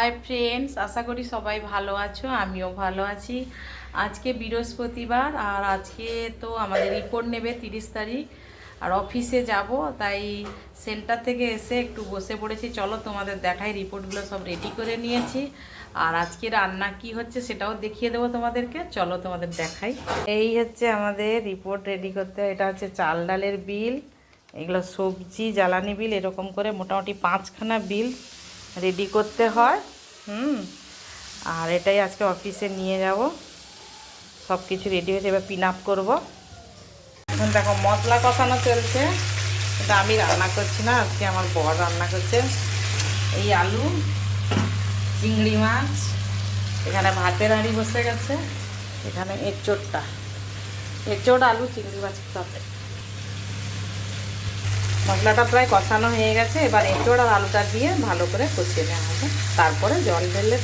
Hi friends, আশা করি সবাই ভালো আছো। আমিও ভালো আছি। আজকে বৃহস্পতিবার আর আজকে তো আমাদের রিপোর্ট নেবে 30 তারিখ, আর অফিসে যাব, তাই সেন্টার থেকে এসে একটু বসে পড়েছি। চলো তোমাদের দেখাই, রিপোর্টগুলো সব রেডি করে নিয়েছি। আর আজকে রান্না কি হচ্ছে সেটাও দেখিয়ে দেবো তোমাদেরকে। চলো তোমাদের দেখাই। এই হচ্ছে আমাদের রিপোর্ট রেডি করতে। এটা হচ্ছে চাল ডালের বিল, এগুলো সবজি জ্বালানি বিল, এরকম করে মোটামুটি 5খানা বিল রেডি করতে হয়। আর এটাই আজকে অফিসে নিয়ে যাব। সব কিছু রেডি হয়েছে, এবার পিন আপ করবো। এখন দেখো মশলা কষানো চলছে। এটা আমি রান্না করছি না, আজকে আমার বর রান্না করছে। এই আলু, চিংড়ি মাছ, এখানে ভাতের হাঁড়ি বসে গেছে, এখানে এঁচোড় আলু চিংড়ি মাছ তরকারি। মশলাটা প্রায় কষানো হয়ে গেছে, এবার এঁচোড় আর আলুটা দিয়ে ভালো করে কষিয়ে নেওয়া হবে, তারপরে জল ঢেলে